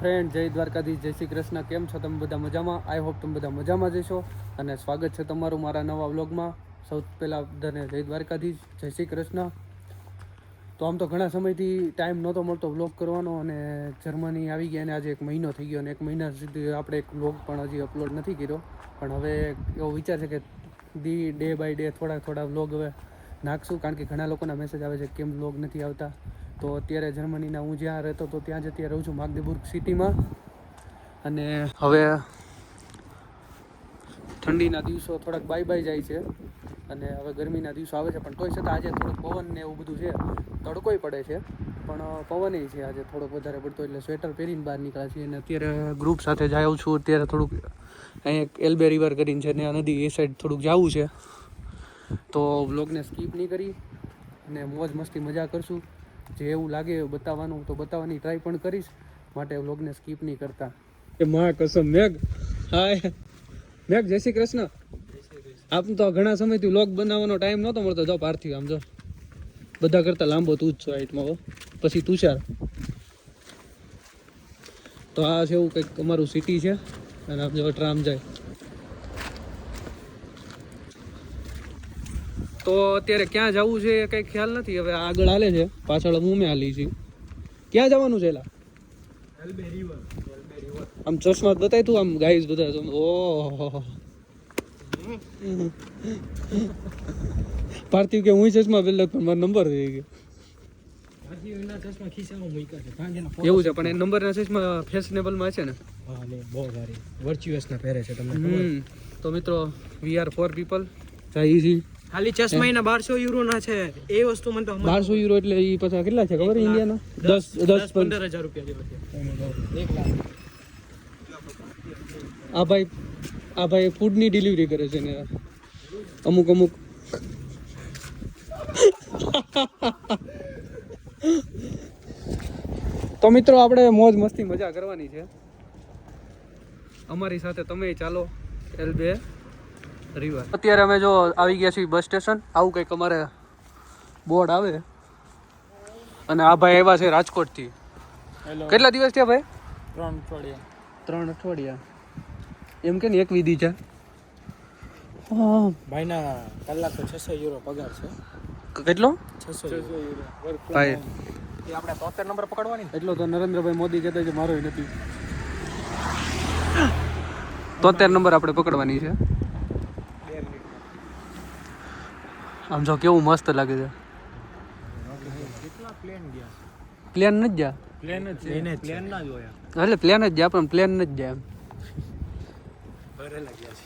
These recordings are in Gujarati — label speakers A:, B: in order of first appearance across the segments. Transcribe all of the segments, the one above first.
A: ફ્રેન્ડ, જય દ્વારકાધીશ, જય શ્રી કૃષ્ણ. કેમ છો તમે બધા? મજામાં? આઈ હોપ તમે બધા મજામાં જશો. અને સ્વાગત છે તમારું મારા નવા વ્લોગમાં. સૌથી પહેલાં બધાને જય દ્વારકાધીશ, જય શ્રી કૃષ્ણ. તો આમ તો ઘણા સમયથી ટાઈમ નહોતો મળતો વ્લોગ કરવાનો, અને જર્મની આવી ગયા અને આજે 1 મહિનો થઈ ગયો, અને 1 મહિના સુધી આપણે એક વ્લોગ પણ હજી અપલોડ નથી કર્યો. પણ હવે એવો વિચાર છે કે ડે બાય ડે થોડા વ્લોગ હવે નાખશું, કારણ કે ઘણા લોકોના મેસેજ આવે છે કેમ વ્લોગ નથી આવતા. તો અત્યારે જર્મનીના હું જ્યાં રહેતો તો ત્યાં જ અત્યારે રહું છું, માગ્દેબુર્ગ સિટીમાં. અને હવે ઠંડીના દિવસો થોડાક બાય જાય છે, અને હવે ગરમીના દિવસો આવે છે. પણ તોય છતાં આજે થોડુંક પવન ને એવું બધું છે, તડકોય પડે છે, પણ પવનય છે આજે થોડોક વધારે પડતો, એટલે સ્વેટર પહેરીને બહાર નીકળ્યા છીએ. અને અત્યારે ગ્રુપ સાથે જાઉં છું. અત્યારે થોડુંક અહીં એક એલ્બે રિવર કરીને છે, ને આ નદી એ સાઈડ થોડુંક જવું છે. તો વ્લોગને સ્કીપ નહીં કરી અને મોજ મસ્તી મજા કરશું. જે એવું લાગે એવું બતાવવાનું તો બતાવવાની ટ્રાય પણ કરીશ, માટે વ્લોગને સ્કીપ નહીં કરતા. એ માં કસમ. મેઘ, હાય મેઘ, જય શ્રી કૃષ્ણ. આપ તો ઘણા સમયથી વ્લોગ બનાવવાનો ટાઈમ નહોતો મળતો. જો પાર્થિવ આમ જો, બધા કરતા લાંબો તું જ છો હાઈટમાં. પછી તુષાર. તો આ છે એવું કંઈક અમારું સિટી છે, અને આપ જો ટ્રામ જાય. તો અત્યારે ક્યાં જવું છે એ કંઈ ખ્યાલ નથી. હવે આગળ હાલે છે, પાછળ હું હાલી છીએ. ક્યાં જવાનું છે? એલા એલ્બે રિવર. આમ ચશ્મા બતાય તું, આમ ગાઈસ બધા. ઓહો પાર્થિવ કે હું ચશ્મા પહેરલો પણ મારો નંબર થઈ ગયો. એવું છે, પણ એ નંબરના ચશ્મા ફેશનેબલમાં છે ને. હા, ને બહુ સારી વર્ચ્યુઅસના પહેરે છે તમને. તો મિત્રો, વી આર 4 પીપલ જાય છે.
B: ખાલી ચશ્મા એના 1200 યુરો ના છે. એ વસ્તુ મને તો
A: 1200 યુરો એટલે એ પાછા કેટલા છે ખબર? ઇન્ડિયાના
B: 10-15,000 રૂપિયા જેવા છે. 1 લાખ.
A: આ ભાઈ ફૂડની ડિલિવરી કરે છે ને અમુક તો મિત્રો, આપણે મોજ મસ્તી મજા કરવાની છે. અમારી સાથે તમે ચાલો એલ્બે રિવર. અત્યારે અમે જો આવી ગયા છીએ બસ સ્ટેશન. આવું કંઈક અમારે બોર્ડ આવે. અને આ ભાઈ આવ્યા છે રાજકોટથી. કેટલા દિવસ થયા ભાઈ? 3 અઠવાડિયા. એમ કે ને એક વિધિ છે.
B: ભાઈના કલાક 600 યુરો પગાર છે.
A: કેટલો?
B: 600 યુરો
A: ભાઈ.
B: એ આપણે 73 નંબર પકડવાની.
A: એટલો તો નરેન્દ્રભાઈ મોદી કહેતા છે, મારો નથી. 73 નંબર આપણે પકડવાની છે. આમ જો કેવું મસ્ત લાગે છે.
B: કેટલા પ્લેન ગયા?
A: પ્લેન નથી ગયા.
B: પ્લેન જ છે. પ્લેન ના જોયા.
A: એટલે પ્લેન જ ગયા, પણ પ્લેન નથી ગયા એમ.
B: ભરેલા ગયા છે.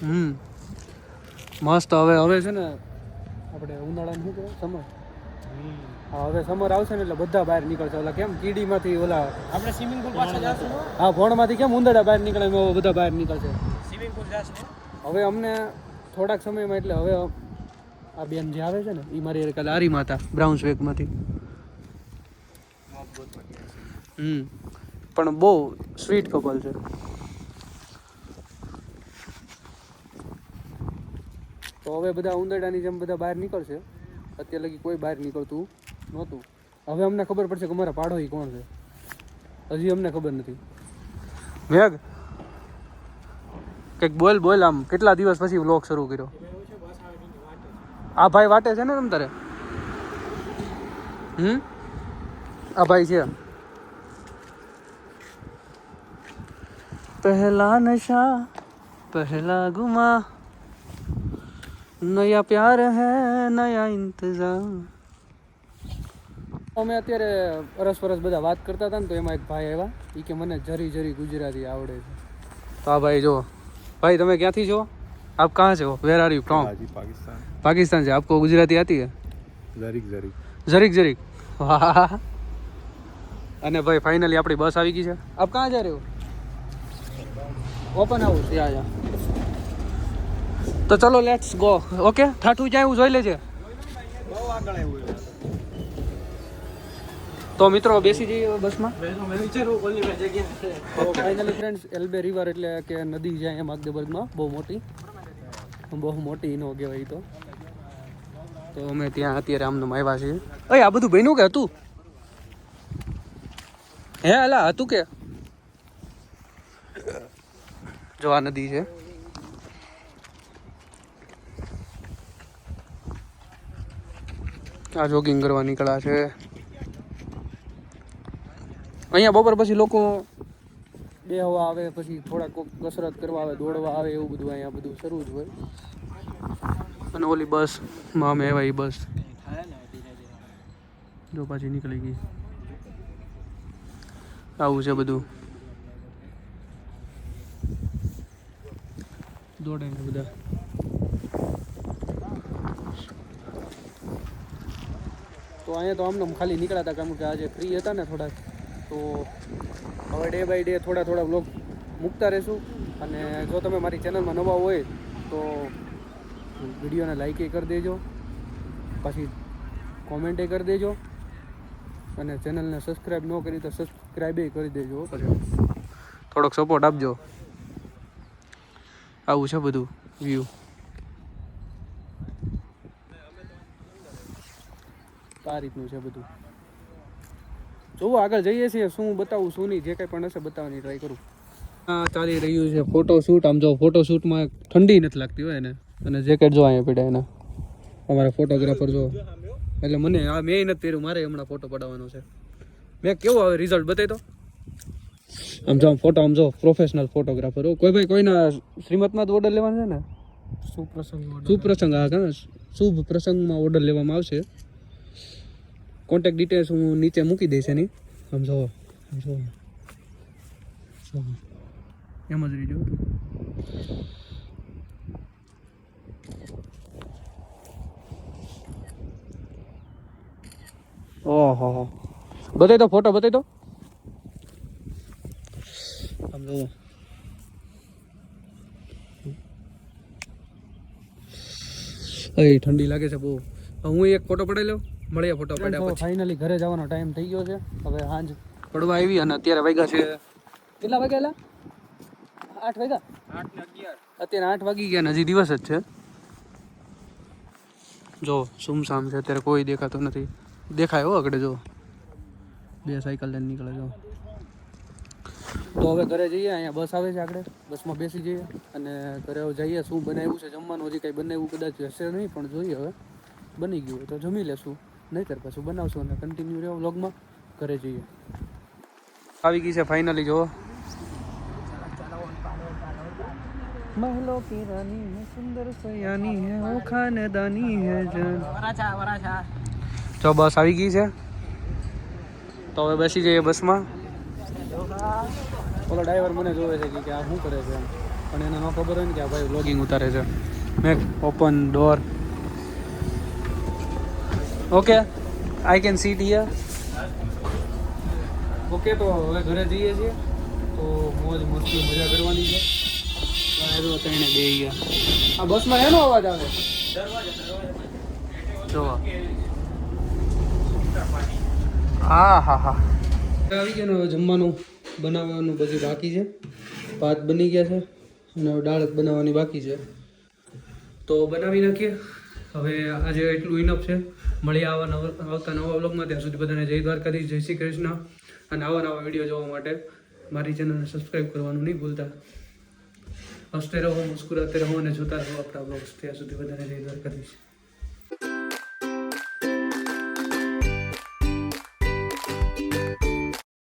A: મસ્ત. હવે છે ને આપણે ઉનાળાનું શું કહેવાય, સમર. હા, હવે સમર આવશે ને એટલે બધા બહાર નીકળશે. ઓલા કેમ કીડીમાંથી ઓલા
B: આપણે સ્વિમિંગ પુલ પાછળ જાશું.
A: હા, ભોણમાંથી કેમ ઉંદરડા બહાર નીકળે એમ બધા બહાર નીકળશે.
B: સ્વિમિંગ પુલ જાશું. હવે
A: અમને થોડાક સમયમાં, એટલે હવે આ બેન જે આવે છે ને એ મારી કાલે આરીમાં હતા, બ્રાઉન્સવેગમાંથી. પણ બહુ સ્વીટ કપલ છે. તો હવે બધા ઉંદરડાની જેમ બધા બહાર નીકળશે. અત્યારે લગી કોઈ બહાર નીકળતું નહોતું. હવે અમને ખબર પડશે કે અમારા પાડોશી કોણ છે. હજી અમને ખબર નથી. મેઘ, કંઈક બોલ. આમ કેટલા દિવસ પછી વ્લોગ શરૂ કર્યો. આ ભાઈ વાટે છે ને તમ તારે? આ ભાઈ છે. પહેલા નશા પહેલા ગુમા, નયા પ્યાર હૈ નયા ઇંતજાર. અમે અત્યારે પરસ બધા વાત કરતા હતા ને, તો એમાં એક ભાઈ આવ્યા. એ કે મને જરી ગુજરાતી આવડે છે. તો આ ભાઈ જો. ભાઈ, તમે ક્યાંથી છો? આપ કहाँ से हो? Where are you from? Pakistan से. आपको गुजराती आती है? जरीक. वाह. અને ભાઈ ફાઇનલી આપણી બસ આવી ગઈ છે. આપ કहाँ जा रहे हो? Open house. યા. તો ચલો લેટ્સ ગો. ઓકે, ઠાઠું જાય એવું જોઈ લેજે.
B: બહુ આગળ આવ્યું.
A: તો મિત્રો, બેસી જઈએ બસમાં.
B: મેં વિચાર્યું ઓલી જગ્યા છે.
A: તો ફાઇનલી ફ્રેન્ડ્સ, એલ્બે રિવર એટલે કે નદી છે અહીંયા માગ્દેબર્ગમાં, બહુ મોટી ન કહેવાય. તો અમે ત્યાં અત્યારે આમનું આવ્યા છીએ. આ બધું બન્યું કે હતું? હે અલા હતું કે જો આ નદી છે. આ જોગિંગ કરવા નીકળ્યા છે. અહીંયા બપોર પછી લોકો બેહવા આવે, પછી થોડાક કસરત કરવા આવે, દોડવા આવે, એવું બધું અહીંયા બધું શરૂ જ હોય. અને ઓલી બસ માં અમે આવ્યા, એ બસ જો પાછી નીકળી ગઈ. આવું છે બધું. દોડે ને બધા. તો અહીંયા તો આમને ખાલી નીકળ્યા હતા, કારણ કે આજે ફ્રી હતા ને થોડાક, તો હવે ડે બાય ડે થોડા થોડા વ્લોગ મૂકતા રહેશું. અને જો તમે મારી ચેનલમાં નવા હોય તો વિડીયોને લાઈક કરી દેજો, પછી કોમેન્ટે કરી દેજો, અને ચેનલને સબસ્ક્રાઈબ ન કરી તો સબસ્ક્રાઈબે કરી દેજો. પછી થોડોક સપોર્ટ આપજો. આવું છે બધું વ્યૂ. આ રીતનું છે બધું. જોવો આગળ જઈએ છીએ, શું બતાવું શું નહીં, જે કંઈ પણ હશે બતાવવાની ટ્રાય કરું. હા, ચાલી રહ્યું છે ફોટોશૂટ. આમ જો ફોટોશૂટમાં ઠંડી નથી લાગતી હોય ને. અને જેકેટ જો અહીંયા પડ્યા એના, અમારા ફોટોગ્રાફર જો. એટલે મને આ મેં નથી પહેર્યું, મારે હમણાં ફોટો પડાવવાનો છે. મેં કેવું આવે રિઝલ્ટ બતાવી તો. આમ જો ફોટો, આમ જો પ્રોફેશનલ ફોટોગ્રાફર. કોઈ ભાઈ કોઈના શ્રીમતમાં જ ઓર્ડર લેવાનો છે ને? સુપ્રસંગ, હા હા, શુભ પ્રસંગમાં ઓર્ડર લેવામાં આવશે. કોન્ટેક્ટ ડિટેલ્સ હું નીચે મૂકી દઈશ એની. આમ જો એમ જ રીજો. ઓહો, બતાવી દો ફોટો, બતાવી દો. આમ જો ઠંડી લાગે છે બહુ. હું એક ફોટો પડાવી લઉં. મળીએ ફોટો પડ્યા પછી. ફાઇનલી ઘરે જવાનો ટાઈમ થઈ ગયો છે. હવે સાંજ પડવા આવી અને અત્યારે વાગ્યા છે કેટલા વાગ્યા? 8 વાગ્યા. 8 ને 11. અત્યારે 8 વાગી ગયા ને હજી દિવસ જ છે. જો સુમસામ છે અત્યારે, કોઈ દેખાતું નથી. દેખાય હો આગળ જો 2 સાયકલ લઈને નીકળે જો. તો હવે ઘરે જઈએ. અહીંયા બસ આવે છે આગળ, બસમાં બેસી જઈએ અને ઘરે જઈએ. શું બનાવ્યું છે જમવાનું હજી કંઈ બનાવ્યું કદાચ હશે નહીં, પણ જોઈએ હવે. બની ગયું હોય તો જમી લેશું, નહીંતર પાછું બનાવશું અને કન્ટિન્યુ રહ્યો વ્લોગમાં. ઘરે જઈએ. આવી ગઈ છે ફાઇનલી. જો महलों की रानी है, सुंदर सयानी है, वो खानदानी है जान. તો બસ આવી ગઈ છે. તો હવે બેસી જઈએ બસમાં. ઓલો ડ્રાઈવર મને જોવે છે કે આ શું કરે છે, પણ એને ન ખબર હોય ને કે આ ભાઈ વ્લોગિંગ ઉતારે છે. Make open door. Okay, I can seat here. Okay, તો હવે ઘરે જઈએ છીએ. તો મોજ મસ્તી મજા કરવાની છે. તેને બે ગયા. આ બસમાં એનો અવાજ આવે. જો હા હા હા આવી ગયો. હવે જમવાનું બનાવવાનું પછી બાકી છે. ભાત બની ગયા છે અને દાળ બનાવવાની બાકી છે. તો બનાવી નાખીએ. હવે આજે એટલું ઇનફ છે. મળીએ આવતા નવા વ્લોગમાં. ત્યાં સુધી બધાને જય દ્વારકાધીશ, જય શ્રી કૃષ્ણ. અને આવા નવા વિડીયો જોવા માટે મારી ચેનલને સબસ્ક્રાઈબ કરવાનું નહીં ભૂલતા. હસતે રહો, મુસ્કુરાતે રહો અને જોતા રહો આપણા બ્લોગ્સ. ત્યાં સુધી બધાને જય દ્વારકાધીશ.